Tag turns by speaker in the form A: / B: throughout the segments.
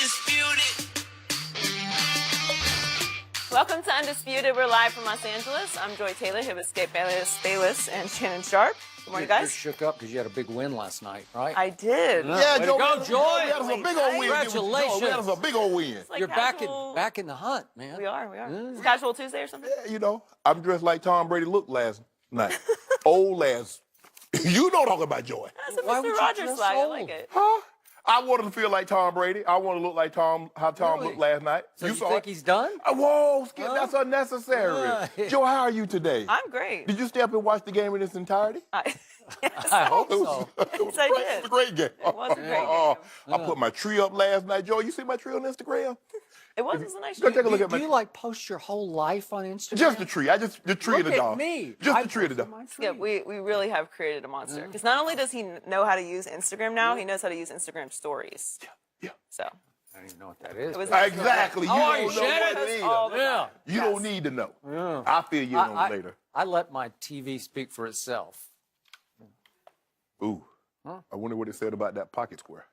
A: Undisputed.
B: Welcome to Undisputed. We're live from Los Angeles. I'm Joy Taylor, here with Skip Bayless and Shannon Sharp. Good morning, guys.
C: You're shook up because you had a big win last night, right?
B: I did.
D: Yeah,
C: Way
D: Joe,
C: to go, Joy.
D: We had us a big old win.
C: Congratulations.
D: We had us a big old win.
B: Like
C: You're
B: casual...
C: back in the hunt, man.
B: We are. It's Casual Tuesday or something?
D: Yeah, you know, I'm dressed like Tom Brady looked last night. Old ass. You know talking about Joy.
B: That's a
C: Why would
B: Mr.
C: you
B: Rogers
C: dress
B: flag. I
C: old?
B: like it.
D: Huh? I wanted to feel like Tom Brady. I want to look like Tom
C: Really?
D: looked last night.
C: So you
D: saw
C: think
D: it.
C: he's done?
D: Whoa, Skip, that's unnecessary.
C: Right.
D: Joe, how are you today?
B: I'm great.
D: Did you stay up and watch the game in its entirety?
B: Yes,
C: I hope
D: It was,
C: so.
D: it was
B: Yes, I
D: great.
B: did.
D: It was a great game.
B: It was a great game.
D: I put my tree up last night. Joe, you see my tree on Instagram?
B: It was a nice
D: Go
B: tree.
D: take a look at
C: Do
D: my
C: you like post your whole life on Instagram?
D: Just the tree. The tree of
C: Look
D: the
C: at
D: dog.
C: me.
D: Just
C: I
D: the tree of the
C: posted
D: dog.
C: my tree.
B: Yeah, we really have created a monster. Because not only does he know how to use Instagram now, he knows how to use Instagram stories.
D: Yeah.
B: So
C: I don't even know what that is.
B: it was
D: Exactly.
C: How are you,
D: don't know
C: Shannon?
D: what it is.
B: all the
C: Yeah.
B: time.
D: You
B: Yes.
D: don't need to know.
C: Yeah.
D: I'll fill you in on it later.
C: I let my TV speak for itself.
D: Ooh. I wonder what it said about that pocket square.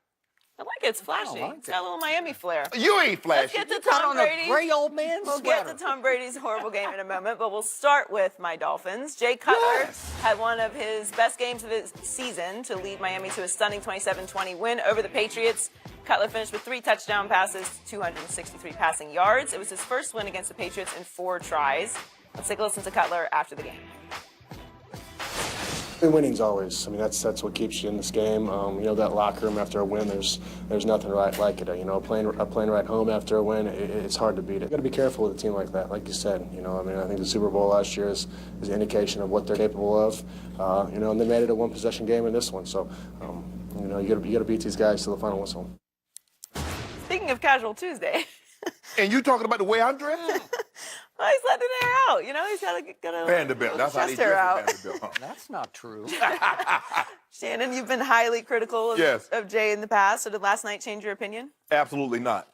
B: I like it. It's flashy.
C: like
B: It's got a little Miami flair.
D: You ain't
B: Let's
D: flashy.
B: get to
C: Got
B: Tom
C: on
B: Brady.
C: a gray old man
B: We'll
C: sweater.
B: get to Tom Brady's horrible game in a moment, but we'll start with my Dolphins. Jay Cutlers
D: Yes.
B: had one of his best games of his season to lead Miami to a stunning 27-20 win over the Patriots. Cutler finished with 3 touchdown passes, 263 passing yards. It was his first win against the Patriots in 4 tries. Let's take a listen to Cutler after the game.
E: Winning's always. I mean, that's what keeps you in this game. You know, that locker room after a win, there's nothing like it. You know, playing right home after a win, it's hard to beat it. You got to be careful with a team like that, like you said. You know, I mean, I think the Super Bowl last year is an indication of what they're capable of. You know, and they made it a one-possession game in this one. So, you know, you got to beat these guys to the final whistle.
B: Speaking of Casual Tuesday,
D: And you talking about the way I'm dressed?
B: well, he's letting the hair out. You know, he's got a
D: Vanderbilt. That's how they
B: chest hair
D: dress
B: out.
D: at Vanderbilt. Huh?
C: That's not true.
B: Shannon, you've been highly critical
D: Yes.
B: of Jay in the past. So did last night change your opinion?
D: Absolutely not.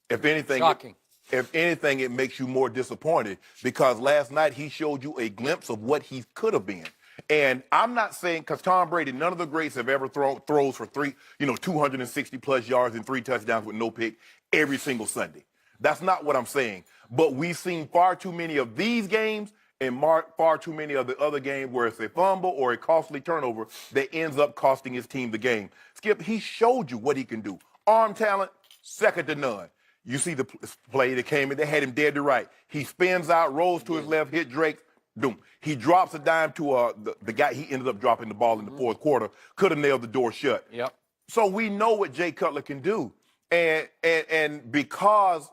D: If anything,
C: Shocking.
D: If anything, it makes you more disappointed because last night he showed you a glimpse of what he could have been. And I'm not saying because Tom Brady, none of the greats have ever throws for 260 plus yards and 3 touchdowns with no pick every single Sunday. That's not what I'm saying. But we've seen far too many of these games and far too many of the other games where it's a fumble or a costly turnover that ends up costing his team the game. Skip, he showed you what he can do. Arm talent, second to none. You see the play that came in, they had him dead to right. He spins out, rolls to his left, hit Drake, boom. He drops a dime to the guy. He ended up dropping the ball in the fourth quarter. Could have nailed the door shut.
C: Yep.
D: So we know what Jay Cutler can do. And because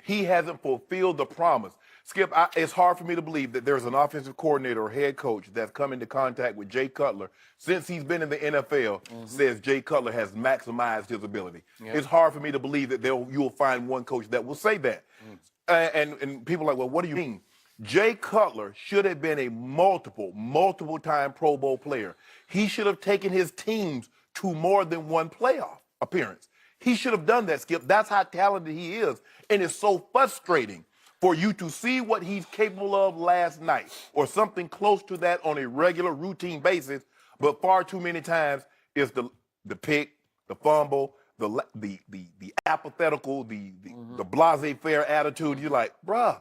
D: he hasn't fulfilled the promise, Skip, it's hard for me to believe that there's an offensive coordinator or head coach that's come into contact with Jay Cutler since he's been in the NFL says Jay Cutler has maximized his ability.
C: Yep.
D: It's hard for me to believe that you'll find one coach that will say that. And people are like, well, what do you mean? Jay Cutler should have been a multiple time Pro Bowl player. He should have taken his teams to more than one playoff appearance. He should have done that, Skip. That's how talented he is. And it's so frustrating for you to see what he's capable of last night or something close to that on a regular routine basis, but far too many times it's the pick, the fumble, the apathetical, the blasé-faire attitude. You're like, bruh,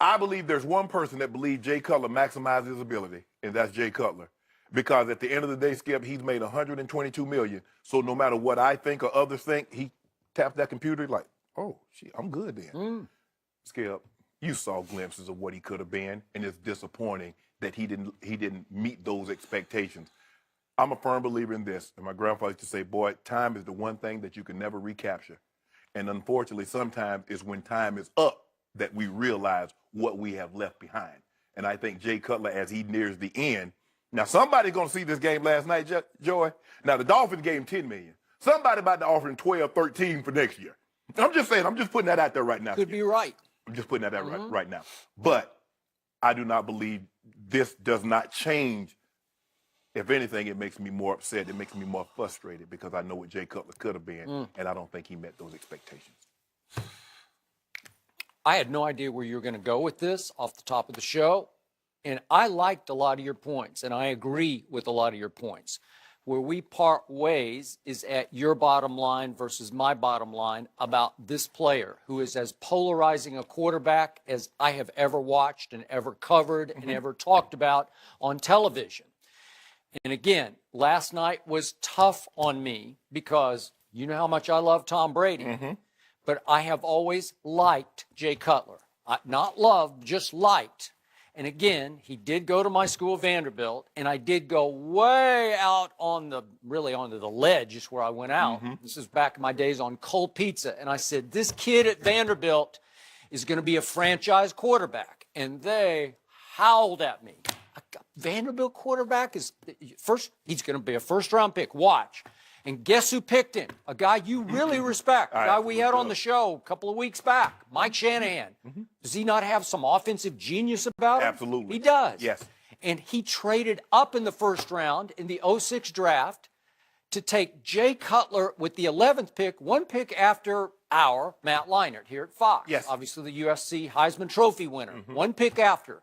D: I believe there's one person that believes Jay Cutler maximized his ability, and that's Jay Cutler. Because at the end of the day, Skip, he's made $122 million. So no matter what I think or others think, he taps that computer like, oh, shit, I'm good then. Skip, you saw glimpses of what he could have been, and it's disappointing that he didn't meet those expectations. I'm a firm believer in this, and my grandfather used to say, boy, time is the one thing that you can never recapture. And unfortunately, sometimes it's when time is up that we realize what we have left behind. And I think Jay Cutler, as he nears the end, now somebody's going to see this game last night, Joy. Now the Dolphins gave him $10 million. Somebody about to offer him 12, 13 for next year. I'm just saying, I'm just putting that out there right now.
C: Could be right.
D: I'm just putting that out right now. But I do not believe this does not change. If anything, it makes me more upset. It makes me more frustrated because I know what Jay Cutler could have been, and I don't think he met those expectations.
C: I had no idea where you were going to go with this off the top of the show. And I liked a lot of your points, and I agree with a lot of your points. Where we part ways is at your bottom line versus my bottom line about this player who is as polarizing a quarterback as I have ever watched and ever covered and ever talked about on television. And again, last night was tough on me because you know how much I love Tom Brady, but I have always liked Jay Cutler. Not loved, just liked. And again, he did go to my school, Vanderbilt, and I did go way out on really onto the ledge is where I went out. This is back in my days on cold pizza. And I said, this kid at Vanderbilt is going to be a franchise quarterback. And they howled at me. Vanderbilt quarterback is he's going to be a first-round pick. Watch. And guess who picked him? A guy you really respect, a guy we had on the show a couple of weeks back, Mike Shanahan. Does he not have some offensive genius about him?
D: Absolutely.
C: He does.
D: Yes.
C: And he traded up in the first round in the 06 draft to take Jay Cutler with the 11th pick, one pick after our Matt Leinart here at Fox.
D: Yes.
C: Obviously the USC Heisman Trophy winner, one pick after.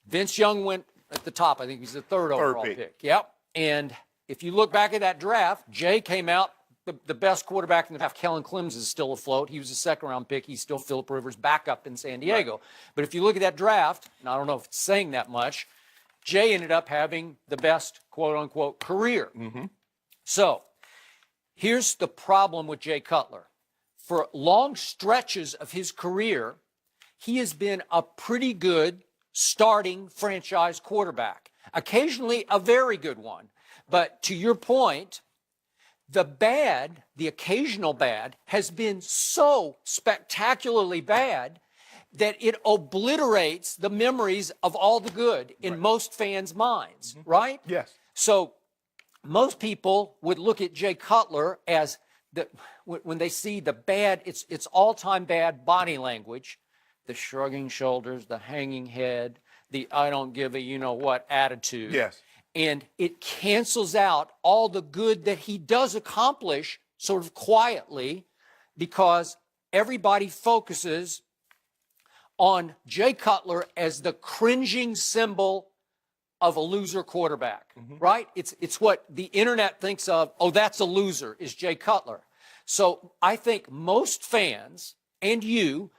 C: Vince Young went at the top. I think he's the third overall pick. Yep. And if you look back at that draft, Jay came out the best quarterback in the draft. Kellen Clemens is still afloat. He was a second-round pick. He's still Phillip Rivers' backup in San Diego. Right. But if you look at that draft, and I don't know if it's saying that much, Jay ended up having the best quote-unquote career. So here's the problem with Jay Cutler. For long stretches of his career, he has been a pretty good starting franchise quarterback, occasionally a very good one. But to your point, the occasional bad, has been so spectacularly bad that it obliterates the memories of all the good in most fans' minds, right?
D: Yes.
C: So most people would look at Jay Cutler as when they see the bad, it's all-time bad body language, the shrugging shoulders, the hanging head, the I don't give a you-know-what attitude.
D: Yes.
C: And it cancels out all the good that he does accomplish sort of quietly because everybody focuses on Jay Cutler as the cringing symbol of a loser quarterback, right? It's what the internet thinks of, oh, that's a loser, is Jay Cutler. So I think most fans and you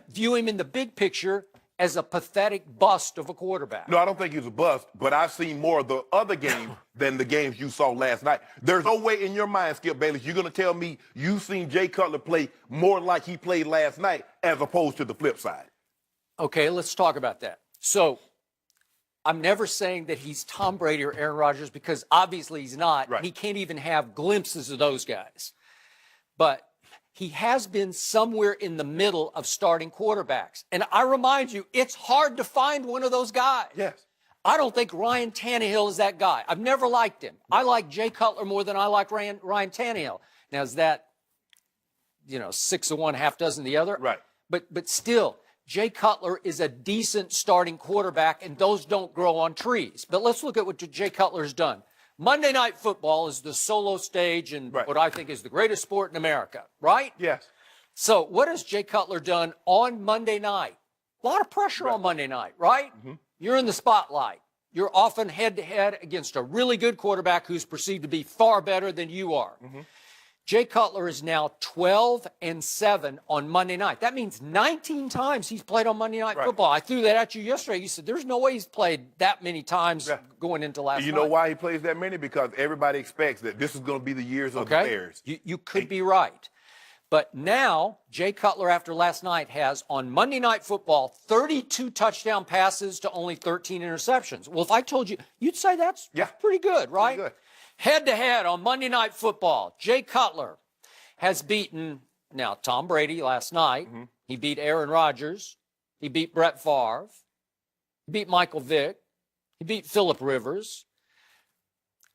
C: view him in the big picture as a pathetic bust of a quarterback.
D: No, I don't think he was a bust, but I've seen more of the other games than the games you saw last night. There's no way in your mind, Skip Bayless, you're going to tell me you've seen Jay Cutler play more like he played last night as opposed to the flip side.
C: Okay, let's talk about that. So I'm never saying that he's Tom Brady or Aaron Rodgers because obviously he's not.
D: Right.
C: He can't even have glimpses of those guys. But he has been somewhere in the middle of starting quarterbacks. And I remind you, it's hard to find one of those guys.
D: Yes.
C: I don't think Ryan Tannehill is that guy. I've never liked him. I like Jay Cutler more than I like Ryan Tannehill. Now, is that, 6 of one, half dozen the other?
D: Right.
C: But still, Jay Cutler is a decent starting quarterback, and those don't grow on trees. But let's look at what Jay Cutler has done. Monday Night Football is the solo stage and what I think is the greatest sport in America, right?
D: Yes.
C: So what has Jay Cutler done on Monday night? A lot of pressure on Monday night, right? You're in the spotlight. You're often head-to-head against a really good quarterback who's perceived to be far better than you are. Jay Cutler is now 12-7 on Monday night. That means 19 times he's played on Monday Night Football. I threw that at you yesterday. You said there's no way he's played that many times going into last night.
D: You know why he plays that many? Because everybody expects that this is going to be the years of the Bears.
C: You could be right. But now, Jay Cutler, after last night, has on Monday Night Football 32 touchdown passes to only 13 interceptions. Well, if I told you, you'd say that's pretty good, right?
D: Pretty good.
C: Head-to-head on Monday Night Football, Jay Cutler has beaten, now, Tom Brady last night. He beat Aaron Rodgers. He beat Brett Favre. He beat Michael Vick. He beat Phillip Rivers.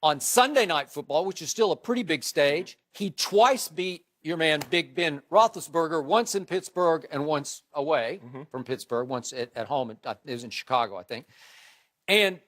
C: On Sunday Night Football, which is still a pretty big stage, he twice beat your man Big Ben Roethlisberger, once in Pittsburgh and once away from Pittsburgh, once at home. It was in Chicago, I think. And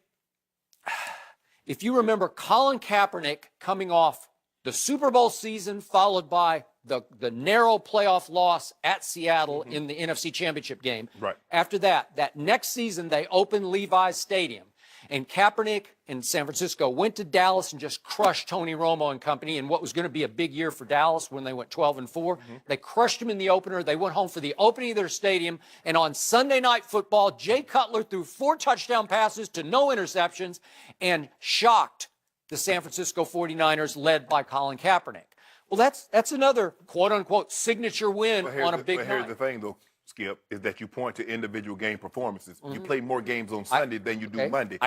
C: if you remember Colin Kaepernick coming off the Super Bowl season, followed by the narrow playoff loss at Seattle in the NFC Championship game.
D: Right.
C: After that next season, they opened Levi's Stadium. And Kaepernick and San Francisco went to Dallas and just crushed Tony Romo and company in what was going to be a big year for Dallas when they went 12-4. They crushed them in the opener. They went home for the opening of their stadium. And on Sunday Night Football, Jay Cutler threw 4 touchdown passes to no interceptions and shocked the San Francisco 49ers, led by Colin Kaepernick. Well, that's another quote-unquote signature win on a big night.
D: Here's the thing, though, Skip, is that you point to individual game performances. You play more games on Sunday than you do Monday.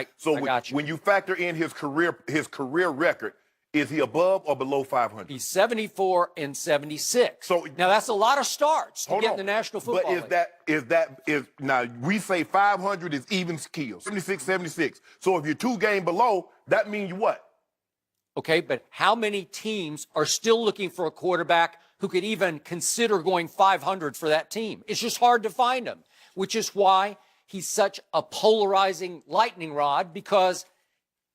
D: When you factor in his career record, is he above or below 500?
C: He's 74-76. So now that's a lot of starts to get in the National Football League.
D: But now we say 500 is even skills, 76. So if you're 2 games below, that means you what?
C: Okay, but how many teams are still looking for a quarterback who could even consider going 500 for that team? It's just hard to find them, which is why he's such a polarizing lightning rod, because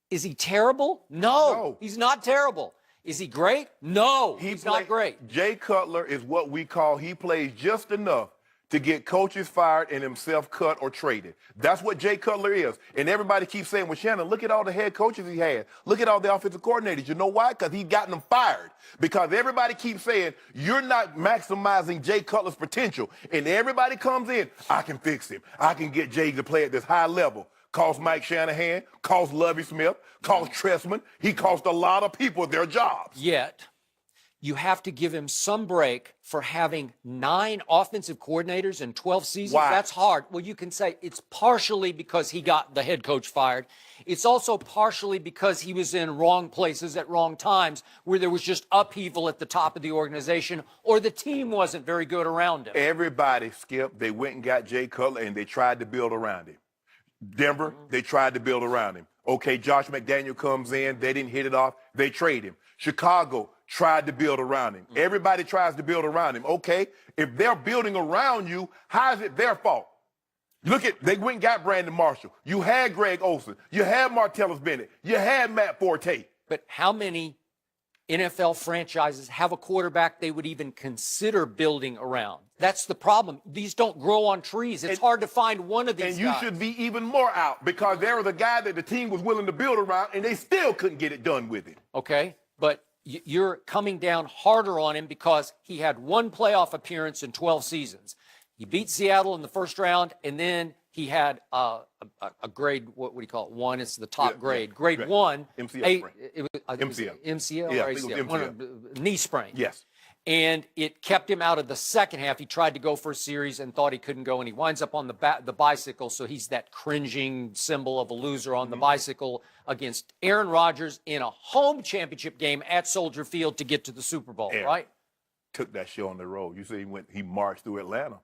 C: is he terrible? No, he's not terrible. Is he great? No, he's not great.
D: Jay Cutler is what we call, he plays just enough to get coaches fired and himself cut or traded. That's what Jay Cutler is. And everybody keeps saying, well, Shannon, look at all the head coaches he had. Look at all the offensive coordinators. You know why? Because he's gotten them fired. Because everybody keeps saying, you're not maximizing Jay Cutler's potential. And everybody comes in, I can fix him. I can get Jay to play at this high level. Cost Mike Shanahan, cost Lovie Smith, cost Tressman. He cost a lot of people their jobs.
C: Yet, you have to give him some break for having 9 offensive coordinators in 12 seasons.
D: Why?
C: That's hard. Well, you can say it's partially because he got the head coach fired. It's also partially because he was in wrong places at wrong times, where there was just upheaval at the top of the organization, or the team wasn't very good around him.
D: Everybody, Skip, they went and got Jay Cutler, and they tried to build around him. Denver, they tried to build around him. Okay, Josh McDaniel comes in. They didn't hit it off. They trade him. Chicago tried to build around him. Everybody tries to build around him. Okay, if they're building around you, how is it their fault? They went and got Brandon Marshall. You had Greg Olsen. You had Martellus Bennett. You had Matt Forte.
C: But how many NFL franchises have a quarterback they would even consider building around? That's the problem. These don't grow on trees. It's hard to find one of these
D: guys. And you should be even more out, because there was a guy that the team was willing to build around, and they still couldn't get it done with him.
C: Okay, but you're coming down harder on him because he had 1 playoff appearance in 12 seasons. He beat Seattle in the first round, and then he had a grade, what do you call it? 1 is the top grade. Grade 1.
D: MCL.
C: MCL.
D: Yeah,
C: or
D: I think it was MCL.
C: Knee sprain.
D: Yes.
C: And it kept him out of the second half. He tried to go for a series and thought he couldn't go, and he winds up on the bicycle, so he's that cringing symbol of a loser on the bicycle against Aaron Rodgers in a home championship game at Soldier Field to get to the Super Bowl, right?
D: Took that show on the road. You say he marched through Atlanta.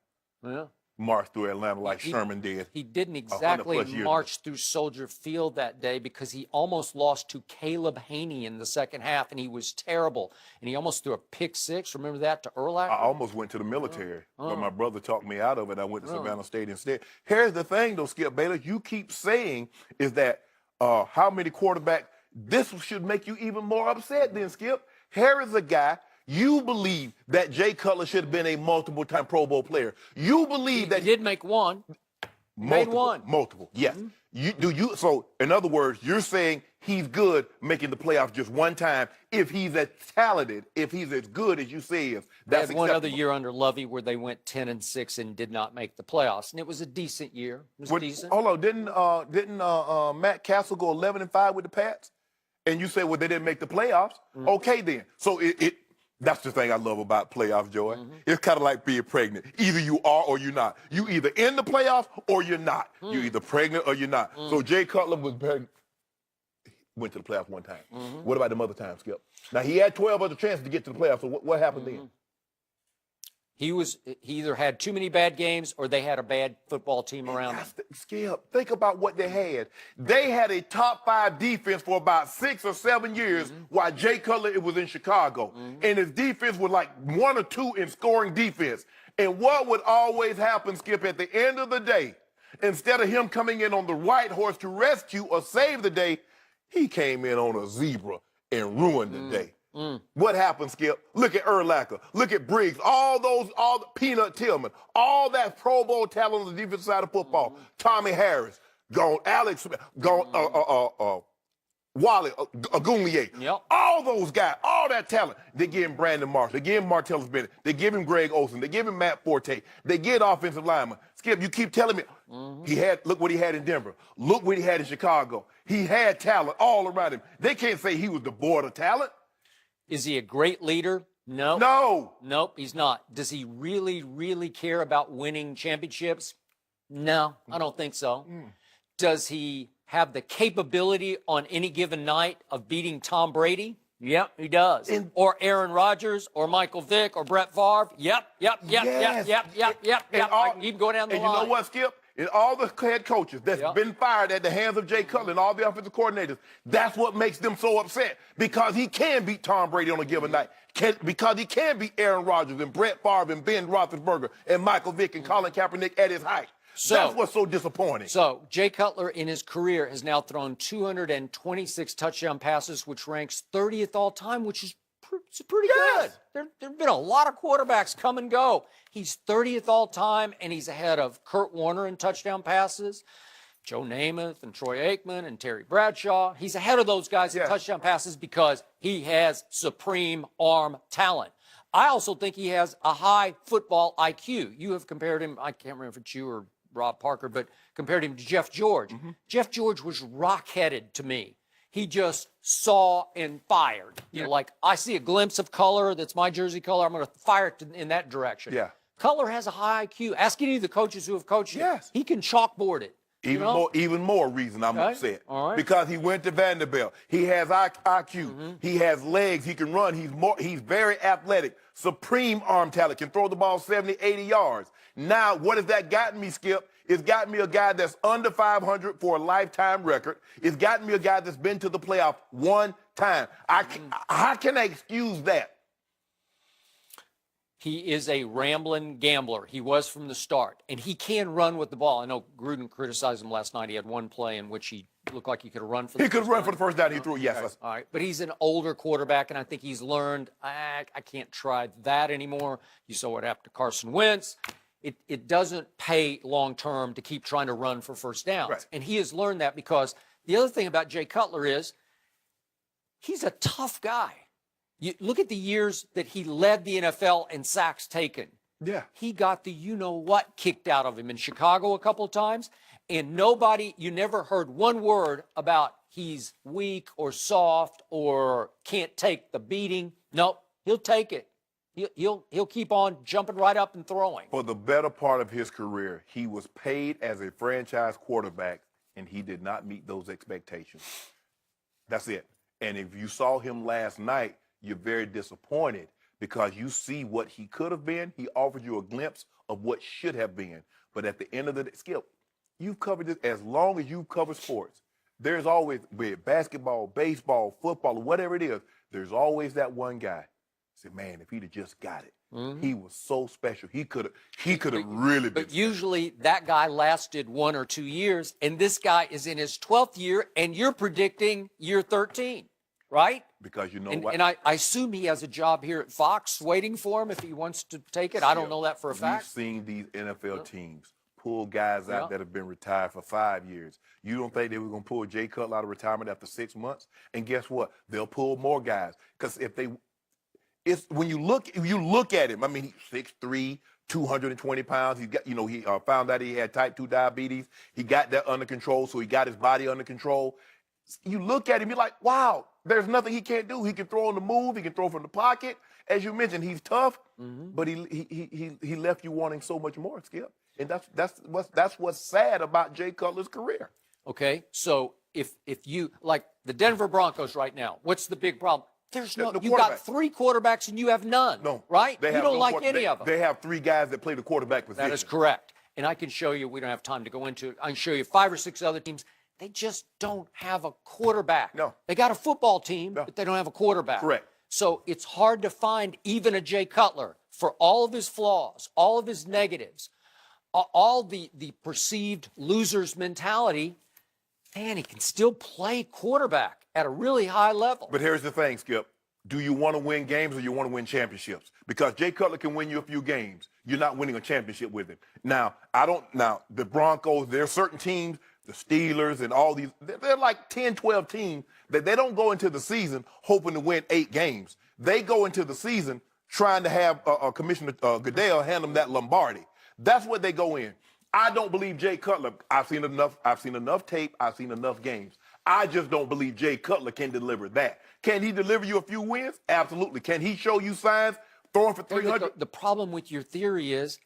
C: Yeah.
D: Marched through Atlanta like Sherman did.
C: He didn't exactly march through Soldier Field that day, because he almost lost to Caleb Haney in the second half, and he was terrible. And he almost threw a pick 6. Remember that, to Urlacher?
D: I almost went to the military, but my brother talked me out of it. I went to Savannah State instead. Here's the thing, though, Skip Bayless. You keep saying is that how many quarterbacks, this should make you even more upset than Skip. Here is a guy. You believe that Jay Cutler should have been a multiple-time Pro Bowl player. You believe that
C: he did make 1.
D: Multiple, yes. So, in other words, you're saying he's good making the playoffs just 1 time. If he's as talented, if he's as good as you say is, that's
C: acceptable. 1 other year under Lovie where they went 10-6 and did not make the playoffs, and it was a decent year. It was decent.
D: Hold on, didn't Matt Castle go 11-5 with the Pats? And you say, well, they didn't make the playoffs. Okay, then. So that's the thing I love about playoffs, Joey. It's kind of like being pregnant. Either you are or you're not. You either in the playoffs or you're not. You're either pregnant or you're not. So Jay Cutler went to the playoffs 1 time. What about the other time, Skip? Now, he had 12 other chances to get to the playoffs, so what happened then?
C: He either had too many bad games or they had a bad football team around him.
D: Skip, think about what they had. They had a top 5 defense for about 6 or 7 years while Jay Cutler was in Chicago. And his defense was like 1 or 2 in scoring defense. And what would always happen, Skip, at the end of the day, instead of him coming in on the white horse to rescue or save the day, he came in on a zebra and ruined the day. What happened, Skip? Look at Urlacher. Look at Briggs. All the Peanut Tillman. All that Pro Bowl talent on the defensive side of football. Tommy Harris. gone Alex, gone Wally, Agunlier.
C: Yep.
D: All those guys, all that talent. They give him Brandon Marshall. They give him Martellus Bennett. They give him Greg Olsen. They give him Matt Forte. They get offensive linemen. Skip, you keep telling me look what he had in Denver. Look what he had in Chicago. He had talent all around him. They can't say he was devoid of talent.
C: Is he a great leader? No.
D: No.
C: Nope, he's not. Does he really, really care about winning championships? No, I don't think so. Does he have the capability on any given night of beating Tom Brady? Yep, he does. Or Aaron Rodgers, or Michael Vick, or Brett Favre? Yep.
D: Yes.
C: I can keep going down the line.
D: And you know what, Skip? And all the head coaches that's been fired at the hands of Jay Cutler and all the offensive coordinators, that's what makes them so upset. Because he can beat Tom Brady on a given night. Because he can beat Aaron Rodgers and Brett Favre and Ben Roethlisberger and Michael Vick and Colin Kaepernick at his height. That's what's so disappointing.
C: So Jay Cutler in his career has now thrown 226 touchdown passes, which ranks 30th all time, which is pretty good. There have been a lot of quarterbacks come and go. He's 30th all time, and he's ahead of Kurt Warner in touchdown passes, Joe Namath and Troy Aikman and Terry Bradshaw. He's ahead of those guys in touchdown passes because he has supreme arm talent. I also think he has a high football IQ. You have compared him, I can't remember if it's you or Rob Parker, but compared him to Jeff George. Jeff George was rock-headed to me. He just saw and fired. You know, like, I see a glimpse of color that's my jersey color, I'm going to fire it in that direction. Cutler has a high IQ. Ask any of the coaches who have coached him. He can chalkboard it.
D: Even more reason I'm upset. Because he went to Vanderbilt. He has IQ. He has legs. He can run. He's very athletic. Supreme arm talent. Can throw the ball 70, 80 yards. Now, what has that gotten me, Skip? It's gotten me a guy that's under 500 for a lifetime record. It's gotten me a guy that's been to the playoff one time. How can I excuse that?
C: He is a rambling gambler. He was from the start. And he can run with the ball. I know Gruden criticized him last night. He had one play in which he looked like he could have run for the first down.
D: He could run for the first down. He threw, yes.
C: Okay. All right. But he's an older quarterback, and I think he's learned, I can't try that anymore. You saw what happened to Carson Wentz. It doesn't pay long-term to keep trying to run for first downs. And he has learned that because the other thing about Jay Cutler is he's a tough guy. You look at the years that he led the NFL in sacks taken. He got the you-know-what kicked out of him in Chicago a couple of times, and you never heard one word about he's weak or soft or can't take the beating. Nope, he'll take it. He'll keep on jumping right up and throwing.
D: For the better part of his career, he was paid as a franchise quarterback, and he did not meet those expectations. That's it. And if you saw him last night, you're very disappointed because you see what he could have been. He offered you a glimpse of what should have been. But at the end of the day, Skip, you've covered this as long as you've covered sports. There's always, be it basketball, baseball, football, whatever it is, there's always that one guy. Say, man, if he'd have just got it, he was so special. He could have really been.
C: But usually that guy lasted 1 or 2 years, and this guy is in his 12th year, and you're predicting year 13, right?
D: Because you know
C: and,
D: what?
C: And I assume he has a job here at Fox waiting for him if he wants to take it. I don't know that for a fact.
D: We've seen these NFL teams pull guys out that have been retired for 5 years. You don't think they were going to pull Jay Cutler out of retirement after 6 months? And guess what? They'll pull more guys because when you look at him, I mean, he's 6'3", 220 pounds. He got, he found out he had type 2 diabetes. He got that under control, so he got his body under control. You look at him, you're like, wow, there's nothing he can't do. He can throw on the move. He can throw from the pocket. As you mentioned, he's tough, but he left you wanting so much more, Skip. And that's what's sad about Jay Cutler's career.
C: Okay, so if you like the Denver Broncos right now, what's the big problem? There's no. You got 3 quarterbacks and you have none.
D: No,
C: right? You don't like any of them.
D: They have 3 guys that play the quarterback position.
C: That is correct. And I can show you. We don't have time to go into it. I can show you 5 or 6 other teams. They just don't have a quarterback.
D: No.
C: They got a football team, but they don't have a quarterback.
D: Correct.
C: So it's hard to find even a Jay Cutler for all of his flaws, all of his negatives, all the perceived loser's mentality. Man, he can still play quarterback at a really high level.
D: But here's the thing, Skip. Do you want to win games or you want to win championships? Because Jay Cutler can win you a few games. You're not winning a championship with him. Now, the Broncos, there are certain teams the Steelers, and all these. They're like 10, 12 teams that they don't go into the season hoping to win 8 games. They go into the season trying to have Commissioner Goodell hand them that Lombardi. That's what they go in. I don't believe Jay Cutler. I've seen enough tape. I've seen enough games. I just don't believe Jay Cutler can deliver that. Can he deliver you a few wins? Absolutely. Can he show you signs throwing for 300?
C: The problem with your theory is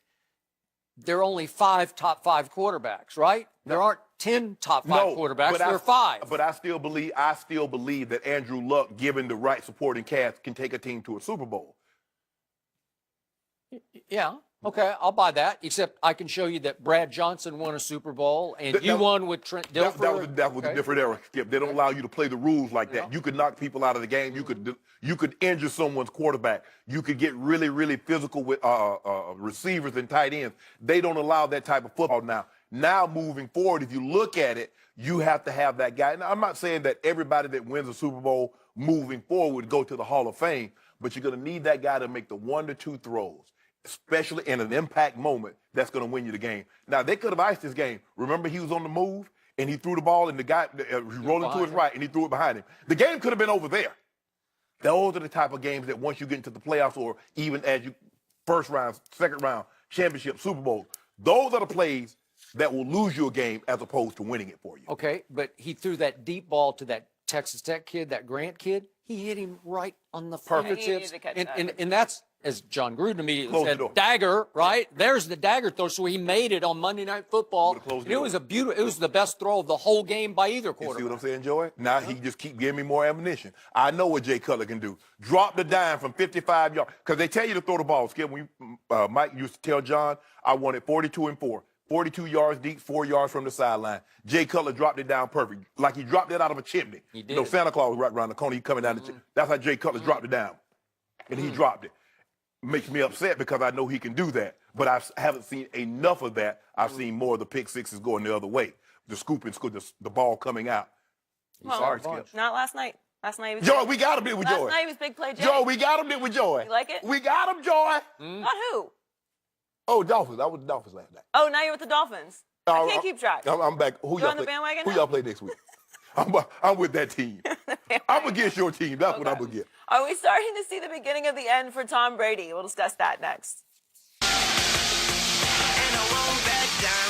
C: there are only 5 top 5 quarterbacks, right? There aren't 10 top 5 quarterbacks. There are 5.
D: But I still believe that Andrew Luck, given the right supporting cast, can take a team to a Super Bowl.
C: Yeah. Okay, I'll buy that. Except I can show you that Brad Johnson won a Super Bowl and you won with Trent Dilfer.
D: That was a different era, Skip. They don't allow you to play the rules like that. You could knock people out of the game. You could injure someone's quarterback. You could get really, really physical with receivers and tight ends. They don't allow that type of football now. Now, moving forward, if you look at it, you have to have that guy. Now, I'm not saying that everybody that wins a Super Bowl moving forward would go to the Hall of Fame, but you're going to need that guy to make the 1 to 2 throws, especially in an impact moment that's going to win you the game. Now, they could have iced this game. Remember, he was on the move, and he threw the ball, and the guy rolling to his right, and he threw it behind him. The game could have been over there. Those are the type of games that once you get into the playoffs or even as you first round, second round, championship, Super Bowl, those are the plays that will lose you a game as opposed to winning it for you.
C: Okay, but he threw that deep ball to that Texas Tech kid, that Grant kid. He hit him right on the fingertips. And that's, as John Gruden immediately said, dagger, right? There's the dagger throw. So he made it on Monday Night Football. And it was it was the best throw of the whole game by either quarterback.
D: You see what I'm saying, Joey? Now he just keep giving me more ammunition. I know what Jay Cutler can do. Drop the dime from 55 yards. Because they tell you to throw the ball. Skip, Mike used to tell John, I wanted 42 and 4. 42 yards deep, 4 yards from the sideline. Jay Cutler dropped it down perfect. Like he dropped it out of a chimney.
C: He did.
D: You know, Santa Claus was right around the corner. He coming down the chimney. That's how Jay Cutler dropped it down. And he dropped it. Makes me upset because I know he can do that. But I haven't seen enough of that. I've seen more of the pick sixes going the other way. The scoop and the ball coming out.
B: Well,
D: sorry, Skip.
B: Not last night. Last night he was
D: Joy, we got him in with Joy.
B: Last night he was big play Jay.
D: Joy, we got him in with Joy.
B: You like it?
D: We got him, Joy.
B: Not who?
D: Oh, Dolphins. I was the Dolphins last night.
B: Oh, now you're with the Dolphins. I can't keep track.
D: I'm back. Who
B: you on the bandwagon?
D: Who y'all play next week? I'm with that team. I'm against your team. That's what I'm against.
B: Are we starting to see the beginning of the end for Tom Brady? We'll discuss that next.
A: And I won't back down.